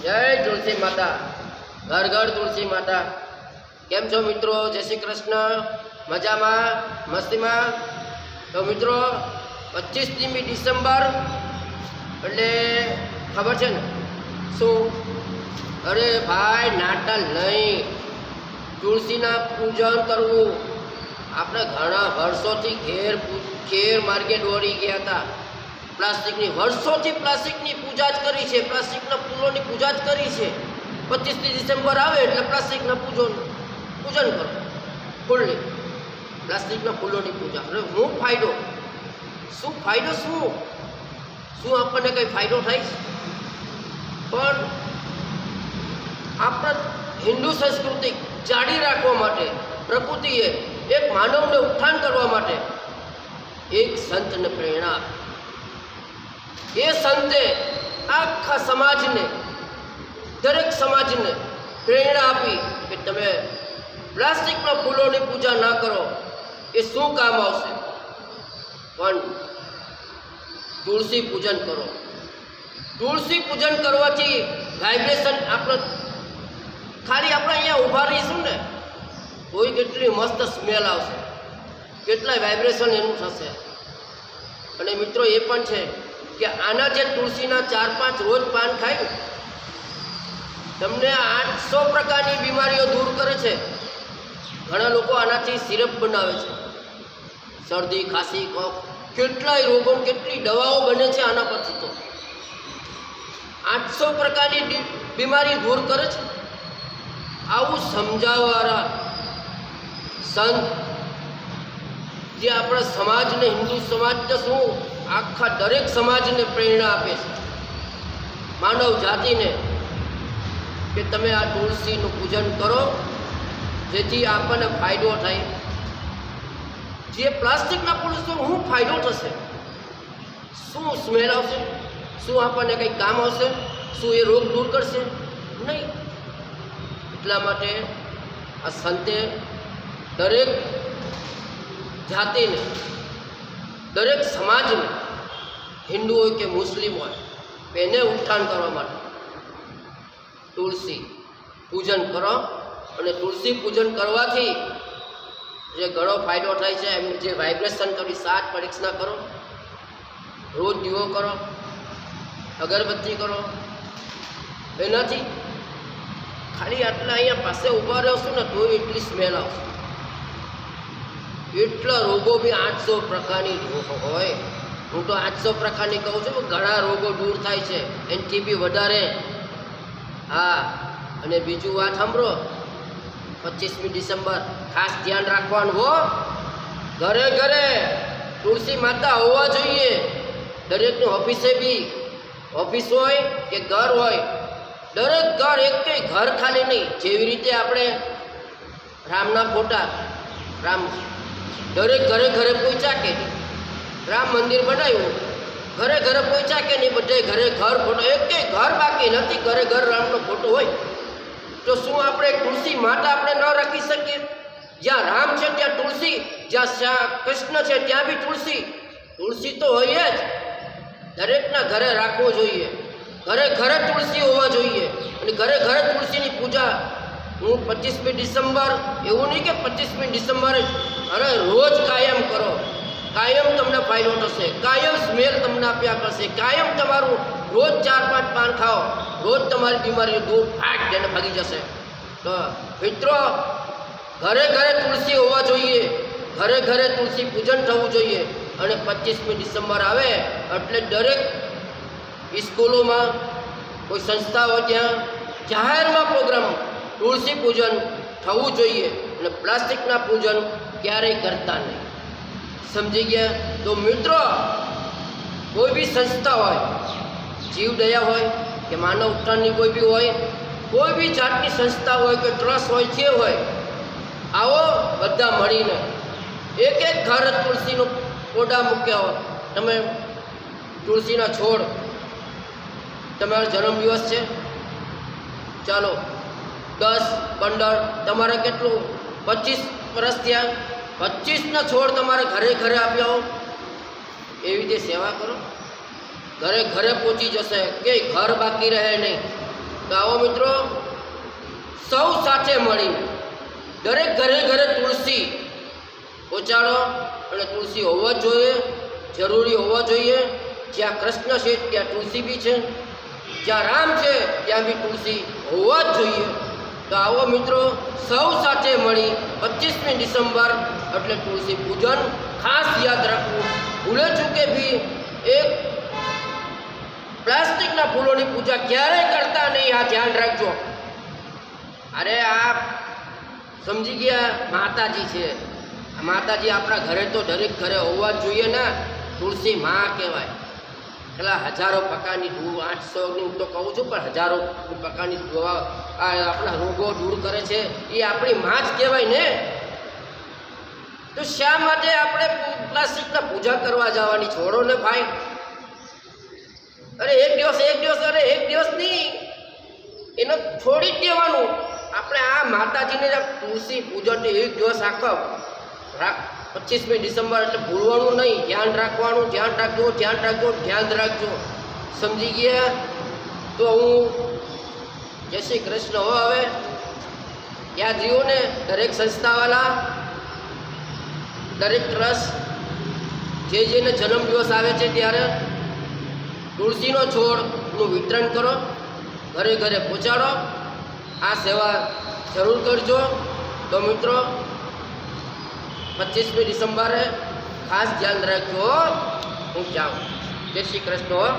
જય તુલસી માતા, ઘર ઘર તુલસી માતા। કેમ છો મિત્રો? જય શ્રી કૃષ્ણ। મજામાં, મસ્તીમાં? તો મિત્રો 25મી ડિસેમ્બર એટલે ખબર છે ને શું? અરે ભાઈ, નાટલ નહીં, તુલસીના પૂજન કરવું। આપણે ઘણા વર્ષોથી ઘેર માર્ગે દોડી ગયા હતા। પ્લાસ્ટિકની વર્ષોથી પ્લાસ્ટિકની પૂજા જ કરી છે, પ્લાસ્ટિકના ફૂલોની પૂજા જ કરી છે। 25મી ડિસેમ્બર આવે એટલે પ્લાસ્ટિકના પૂજન કરો, ફૂલની, પ્લાસ્ટિકના ફૂલોની પૂજા। અરે શું ફાયદો? શું ફાયદો? શું આપણને કંઈ ફાયદો થાય? પણ આપણા હિન્દુ સંસ્કૃતિ જાળવી રાખવા માટે પ્રકૃતિએ એક માનવને ઉત્થાન કરવા માટે એક સંતને પ્રેરણા આપી। એ સંતે આખા સમાજને, દરેક સમાજને પ્રેરણા આપી કે તમે પ્લાસ્ટિકના ફૂલોની પૂજા ના કરો, એ શું કામ આવશે? પણ તુલસી પૂજન કરો। તુલસી પૂજન કરવાથી વાઇબ્રેશન આપણો, ખાલી આપણે અહીંયા ઊભા રહીશું ને કોઈ કેટલી મસ્ત સ્મેલ આવશે, કેટલા વાઇબ્રેશન એનું થશે। અને મિત્રો એ પણ છે કે આના જે તુલસીના 4-5 રોજ પાન ખાય તમને 800 પ્રકારની બીમારીઓ દૂર કરે છે। ઘણા લોકો આનાથી સિરપ બનાવે છે, શરદી, ખાંસી, કફ, કેટલાય રોગો, કેટલી દવાઓ બને છે આના પરથી। તો 800 પ્રકારની બીમારી દૂર કરે છે। આવું સમજાવવાળા સંત જે આપણા સમાજને, હિન્દુ સમાજને શું આખા દરેક સમાજને પ્રેરણા આપે છે, માનવ જાતિને, કે તમે આ તુલસીનું પૂજન કરો જેથી આપણને ફાયદો થાય। જે પ્લાસ્ટિકના પુરુષો શું ફાયદો થશે? શું સ્મેલ આવશે? શું આપણને કંઈ કામ આવશે? શું એ રોગ દૂર કરશે? નહીં। એટલા માટે આ સંતે દરેક જાતિને, દરેક સમાજને, હિન્દુ હોય કે મુસ્લિમ હોય, એને ઉત્થાન કરવા માટે તુલસી પૂજન કરો। અને તુલસી પૂજન કરવાથી જે ઘણો ફાયદો થાય છે, એમની જે વાઇબ્રેશન કરી 7 પ્રદક્ષિણા કરો, રોજ દીવો કરો, અગરબત્તી કરો। એનાથી ખાલી આટલા અહીંયા પાસે ઊભા રહેશું ને તો એટલી સ્મેલ આવશે। એટલા રોગો બી 800 પ્રકારની હોય। હું તો 800 પ્રકારની કહું છું, ઘણા રોગો દૂર થાય છે એનાથી બી વધારે। હા, અને બીજું વાત સાંભળો, 25મી ડિસેમ્બર ખાસ ધ્યાન રાખવાનું હો। ઘરે ઘરે તુલસી માતા હોવા જોઈએ। દરેકની ઓફિસે બી, ઓફિસ હોય કે ઘર હોય, દરેક ઘર, એક ઘર ખાલી નહીં। જેવી રીતે આપણે રામના ફોટા, રામ દરેક ઘરે ઘરે પહોંચ્યા કે નહીં? રામ મંદિર બનાવ્યું, ઘરે ઘરે પહોંચ્યા કે નહીં? બધે ઘરે ઘર ફોટો, એક ઘર બાકી નથી, ઘરે ઘર રામનો ફોટો હોય। તો શું આપણે તુલસી માતા આપણે ન રાખી શકીએ? જ્યાં રામ છે ત્યાં તુલસી, જ્યાં કૃષ્ણ છે ત્યાં બી તુલસી। તુલસી તો હોય જ, દરેકના ઘરે રાખવો જોઈએ। ઘરે ઘરે તુલસી હોવા જોઈએ અને ઘરે ઘરે તુલસીની પૂજા। હું 25મી ડિસેમ્બર એવું નહીં કે 25મી ડિસેમ્બર જ, અરે રોજ કાયમ કરો, કાયમ તમને ફાયદો થશે, કાયમ સ્મેલ તમને આપ્યા કરશે, કાયમ તમારું રોજ 4-5 પાન ખાઓ, રોજ તમારી બીમારી દૂર ફાટ જઈને ભાગી જશે। તો મિત્રો, ઘરે ઘરે તુલસી હોવા જોઈએ, ઘરે ઘરે તુલસી પૂજન થવું જોઈએ। અને 25મી ડિસેમ્બર આવે એટલે દરેક સ્કૂલોમાં, કોઈ સંસ્થા હોય ત્યાં જાહેરમાં પ્રોગ્રામ તુલસી પૂજન થવું જોઈએ। અને પ્લાસ્ટિકના પૂજન ક્યારેય કરતા નહીં। સમજી ગયા? તો મિત્રો, કોઈ બી સંસ્થા હોય, જીવદયા હોય કે માનવ ઉત્થાનની કોઈ બી હોય, કોઈ બી જાતની સંસ્થા હોય કે ટ્રસ્ટ હોય, જે હોય, આવો બધા મળીને એક ઘર તુલસીનું પોડા મૂક્યા હોય। તમે તુલસીના છોડ, તમારો જન્મદિવસ છે, ચાલો 10-15, તમારે કેટલું 25 વર્ષ થયા, 25ના છોડ તમારે ઘરે ઘરે આપ્યા હો। એવી રીતે સેવા કરો, ઘરે ઘરે પહોંચી જશે, કે ઘર બાકી રહે નહીં। તો આવો મિત્રો સૌ સાથે મળીને દરેક ઘરે ઘરે તુલસી પહોંચાડો અને તુલસી હોવા જ જોઈએ, જરૂરી હોવા જોઈએ. જ્યાં કૃષ્ણ છે ત્યાં તુલસી બી છે, જ્યાં રામ છે ત્યાં બી તુલસી હોવા જ જોઈએ. તો આવો મિત્રો સૌ સાથે મળી 25મી ડિસેમ્બર એટલે તુલસી પૂજન ખાસ યાદ રાખવું. ભૂલે ચૂકે બી એક પ્લાસ્ટિકના ફૂલોની પૂજા ક્યારેય કરતા નહીં, આ ધ્યાન રાખજો. અરે આ સમજી ગયા માતાજી છે, માતાજી આપણા ઘરે તો દરેક ઘરે હોવા જ જોઈએ ને. તુલસી માં કહેવાય. પેલા હજારો પ્રકારની 800ની હું તો કહું છું, પણ હજારો પ્રકારની દવા આપણા રોગો દૂર કરે છે, એ આપણી માં જ કહેવાય ને. તો શા માટે આપણે પ્લાસ્ટિકના પૂજા કરવા જવાની? છોડો ને ભાઈ. અરે એક દિવસ નહીં, એને છોડી જ દેવાનું. આપણે આ માતાજીને તુલસી પૂજન એક દિવસ આખો 25મી ડિસેમ્બર એટલે ભૂલવાનું નહીં. ધ્યાન રાખવાનું, ધ્યાન રાખજો. સમજી ગયા? તો હું જય શ્રી કૃષ્ણ. હવે યાદ રહ્યું ને, દરેક સંસ્થાવાળા, દરેક ટ્રસ્ટ જેને જન્મદિવસ આવે છે ત્યારે તુલસીનો છોડનું વિતરણ કરો, ઘરે ઘરે પહોંચાડો. આ સેવા જરૂર કરજો. તો મિત્રો 25મી ડિસેમ્બરે ખાસ ધ્યાન રાખજો. હું જાઉં. જય શ્રી કૃષ્ણ.